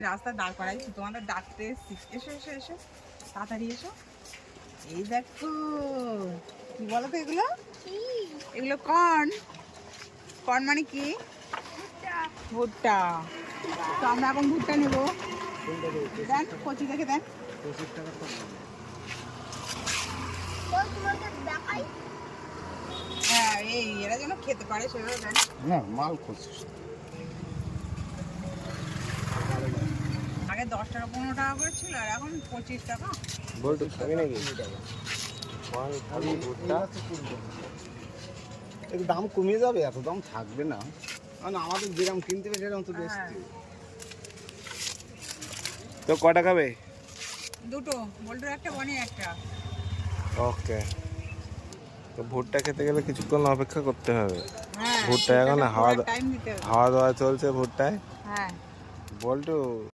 রাস্তা দাঁড় করাই তোমাদের ডাকতে এসছি। এসো এসো এসো, তাড়াতাড়ি এসো। এই দেখো কি বলো তো এগুলো, এগুলো কর্ন। কর্ন মানে কি? ভুট্টা। তো আমরা এখন ভুট্টা নেবো। দেন কচি দেখে দেন। হ্যাঁ এই এরা যেন খেতে পারে সেভাবে দেন না, মাল খুঁজছিস। আগে 10 টাকা 15 টাকা করে ছিল আর এখন 25 টাকা। বলতো খাবি নাকি? একটু দাম কমিয়ে যাবে, এত দাম থাকবে না, কারণ আমাদের যেরকম কিনতে হবে সেরকম তো বেচতে হবে। তো কটা খাবে? দুটো, বল্টুর একটা বনের একটা। ওকে। তো ভুট্টা খেতে গেলে কিছুক্ষণ অপেক্ষা করতে হবে। হ্যাঁ ভুট্টা এখন টাইম দিতে হবে। হাওয়া দাওয়া চলছে ভুট্টায়। হ্যাঁ বল্টু